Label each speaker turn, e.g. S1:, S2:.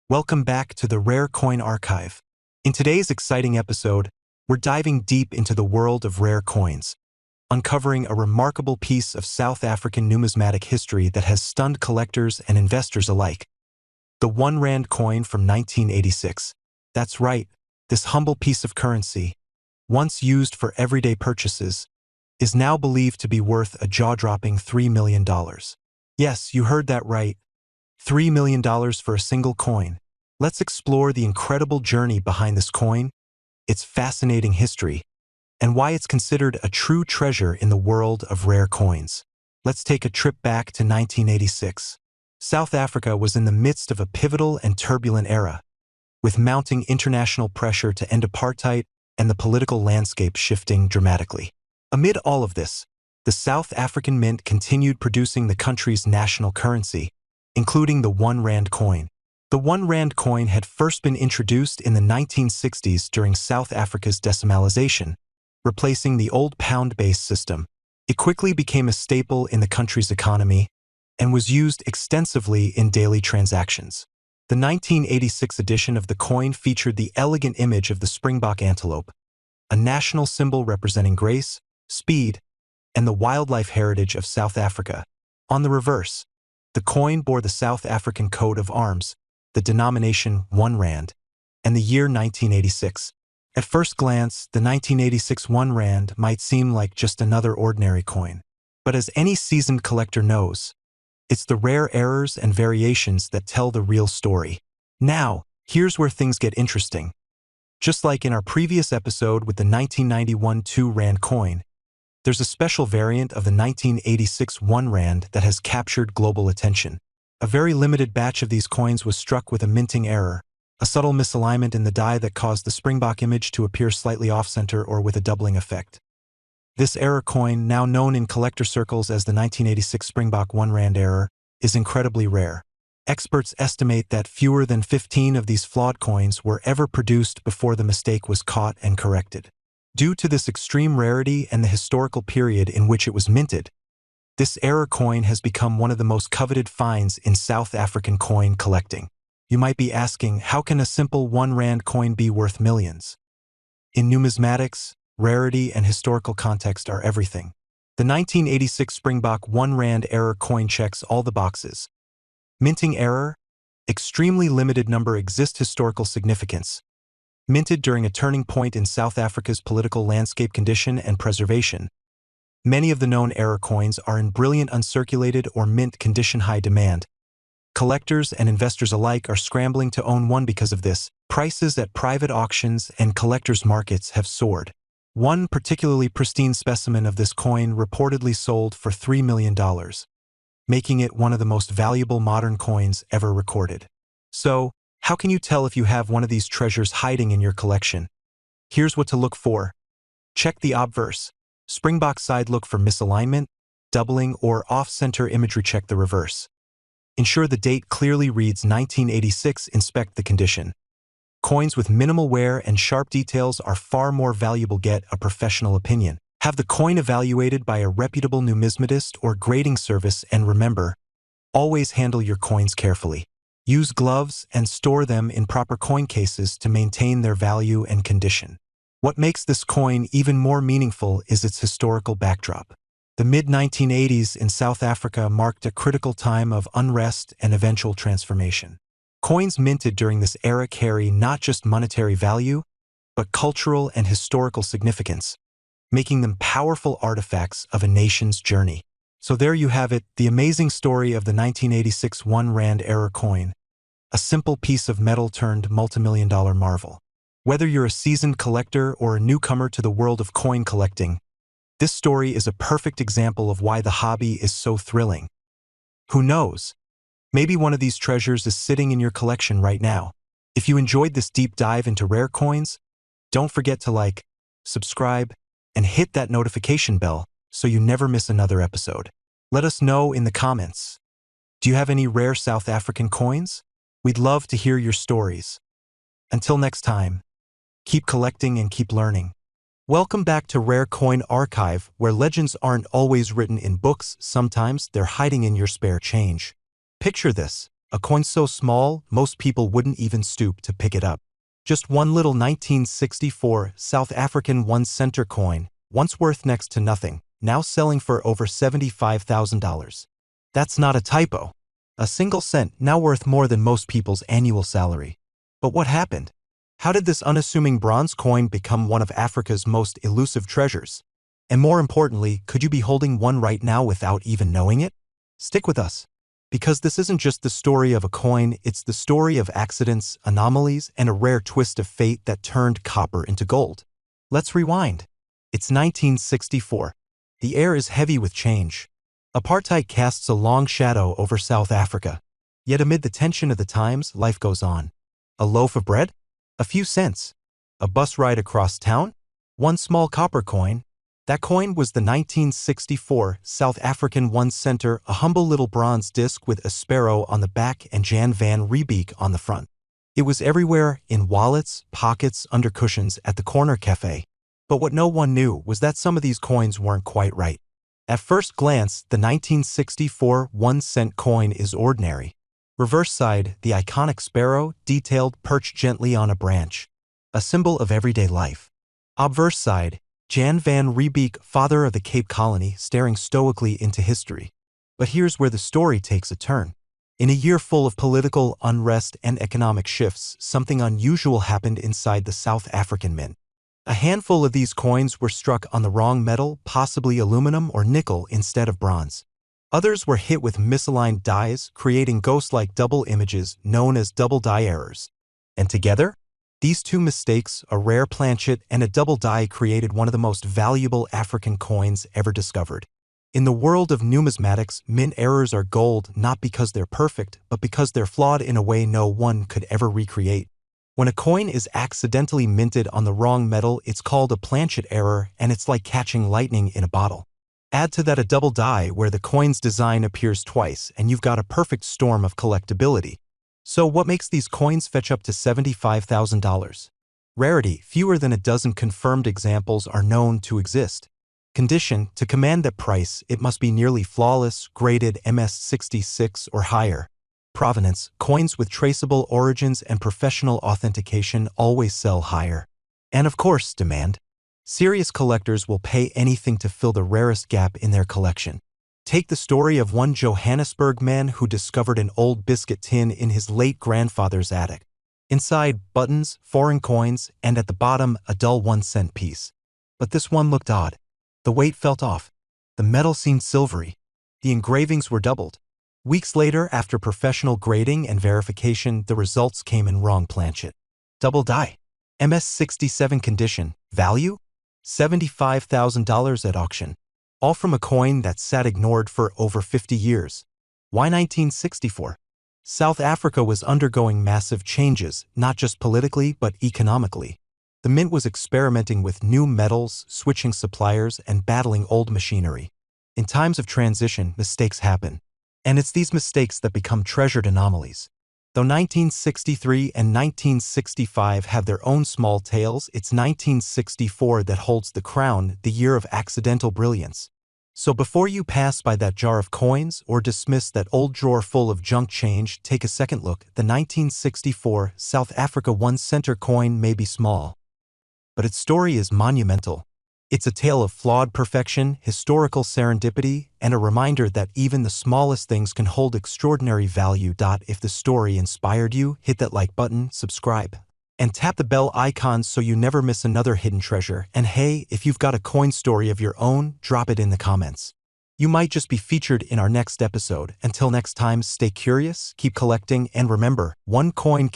S1: Welcome back to the Rare Coin Archive. In today's exciting episode, we're diving deep into the world of rare coins, uncovering a remarkable piece of South African numismatic history that has stunned collectors and investors alike. The 1 Rand coin from 1986. That's right, this humble piece of currency, once used for everyday purchases, is now believed to be worth a jaw-dropping $3 million. Yes, you heard that right. $3 million for a single coin. Let's explore the incredible journey behind this coin, its fascinating history, and why it's considered a true treasure in the world of rare coins. Let's take a trip back to 1986. South Africa was in the midst of a pivotal and turbulent era, with mounting international pressure to end apartheid and the political landscape shifting dramatically. Amid all of this, the South African Mint continued producing the country's national currency, including the 1 Rand coin. The 1 Rand coin had first been introduced in the 1960s during South Africa's decimalization, replacing the old pound-based system. It quickly became a staple in the country's economy and was used extensively in daily transactions. The 1986 edition of the coin featured the elegant image of the springbok antelope, a national symbol representing grace, speed, and the wildlife heritage of South Africa. On the reverse, the coin bore the South African coat of arms, the denomination 1 Rand, and the year 1986. At first glance, the 1986 1 Rand might seem like just another ordinary coin. But as any seasoned collector knows, it's the rare errors and variations that tell the real story. Now, here's where things get interesting. Just like in our previous episode with the 1991 2 Rand coin, there's a special variant of the 1986 1 Rand that has captured global attention. A very limited batch of these coins was struck with a minting error, a subtle misalignment in the die that caused the springbok image to appear slightly off-center or with a doubling effect. This error coin, now known in collector circles as the 1986 Springbok 1 Rand error, is incredibly rare. Experts estimate that fewer than 15 of these flawed coins were ever produced before the mistake was caught and corrected. Due to this extreme rarity and the historical period in which it was minted, this error coin has become one of the most coveted finds in South African coin collecting. You might be asking, how can a simple 1 Rand coin be worth millions? In numismatics, rarity and historical context are everything. The 1986 Springbok 1 Rand error coin checks all the boxes. Minting error, extremely limited number exist historical significance. Minted during a turning point in South Africa's political landscape condition and preservation. Many of the known error coins are in brilliant uncirculated or mint condition high demand. Collectors and investors alike are scrambling to own one because of this. Prices at private auctions and collectors' markets have soared. One particularly pristine specimen of this coin reportedly sold for $3 million, making it one of the most valuable modern coins ever recorded. So, how can you tell if you have one of these treasures hiding in your collection? Here's what to look for. Check the obverse. Springbok side, look for misalignment, doubling, or off-center imagery. Check the reverse. Ensure the date clearly reads 1986. Inspect the condition. Coins with minimal wear and sharp details are far more valuable. Get a professional opinion. Have the coin evaluated by a reputable numismatist or grading service, and remember, always handle your coins carefully. Use gloves and store them in proper coin cases to maintain their value and condition. What makes this coin even more meaningful is its historical backdrop. The mid-1980s in South Africa marked a critical time of unrest and eventual transformation. Coins minted during this era carry not just monetary value, but cultural and historical significance, making them powerful artifacts of a nation's journey. So there you have it, the amazing story of the 1986 1 Rand error coin, a simple piece of metal turned multimillion-dollar marvel. Whether you're a seasoned collector or a newcomer to the world of coin collecting, this story is a perfect example of why the hobby is so thrilling. Who knows? Maybe one of these treasures is sitting in your collection right now. If you enjoyed this deep dive into rare coins, don't forget to like, subscribe, and hit that notification bell so you never miss another episode. Let us know in the comments. Do you have any rare South African coins? We'd love to hear your stories. Until next time, keep collecting and keep learning. Welcome back to Rare Coin Archive, where legends aren't always written in books, sometimes they're hiding in your spare change. Picture this. A coin so small, most people wouldn't even stoop to pick it up. Just one little 1964 South African 1 cent coin, once worth next to nothing, now selling for over $75,000. That's not a typo. A single cent now worth more than most people's annual salary. But what happened? How did this unassuming bronze coin become one of Africa's most elusive treasures? And more importantly, could you be holding one right now without even knowing it? Stick with us. Because this isn't just the story of a coin, it's the story of accidents, anomalies, and a rare twist of fate that turned copper into gold. Let's rewind. It's 1964. The air is heavy with change. Apartheid casts a long shadow over South Africa. Yet amid the tension of the times, life goes on. A loaf of bread? A few cents. A bus ride across town? One small copper coin. That coin was the 1964 South African 1 cent, a humble little bronze disc with a sparrow on the back and Jan van Riebeeck on the front. It was everywhere, in wallets, pockets, under cushions, at the corner cafe. But what no one knew was that some of these coins weren't quite right. At first glance, the 1964 1 cent coin is ordinary. Reverse side, the iconic sparrow, detailed, perched gently on a branch. A symbol of everyday life. Obverse side, Jan van Riebeeck, father of the Cape Colony, staring stoically into history. But here's where the story takes a turn. In a year full of political unrest and economic shifts, something unusual happened inside the South African Mint. A handful of these coins were struck on the wrong metal, possibly aluminum or nickel instead of bronze. Others were hit with misaligned dies, creating ghost-like double images known as double die errors. And together, these two mistakes, a rare planchet and a double die, created one of the most valuable African coins ever discovered. In the world of numismatics, mint errors are gold not because they're perfect, but because they're flawed in a way no one could ever recreate. When a coin is accidentally minted on the wrong metal, it's called a planchet error, and it's like catching lightning in a bottle. Add to that a double die where the coin's design appears twice, and you've got a perfect storm of collectability. So what makes these coins fetch up to $75,000? Rarity. Fewer than a dozen confirmed examples are known to exist. Condition. To command that price, it must be nearly flawless, graded MS66 or higher. Provenance. Coins with traceable origins and professional authentication always sell higher. And of course, demand. Serious collectors will pay anything to fill the rarest gap in their collection. Take the story of one Johannesburg man who discovered an old biscuit tin in his late grandfather's attic. Inside, buttons, foreign coins, and at the bottom, a dull 1 cent piece. But this one looked odd. The weight felt off. The metal seemed silvery. The engravings were doubled. Weeks later, after professional grading and verification, the results came in wrong planchet. Double die. MS67 condition. Value? $75,000 at auction. All from a coin that sat ignored for over 50 years. Why 1964? South Africa was undergoing massive changes, not just politically but economically. The mint was experimenting with new metals, switching suppliers, and battling old machinery. In times of transition, mistakes happen. And it's these mistakes that become treasured anomalies. Though 1963 and 1965 have their own small tales, it's 1964 that holds the crown, the year of accidental brilliance. So before you pass by that jar of coins or dismiss that old drawer full of junk change, take a second look. The 1964 South Africa 1 cent coin may be small, but its story is monumental. It's a tale of flawed perfection, historical serendipity, and a reminder that even the smallest things can hold extraordinary value. If the story inspired you, hit that like button, subscribe, and tap the bell icon so you never miss another hidden treasure. And hey, if you've got a coin story of your own, drop it in the comments. You might just be featured in our next episode. Until next time, stay curious, keep collecting, and remember, one coin can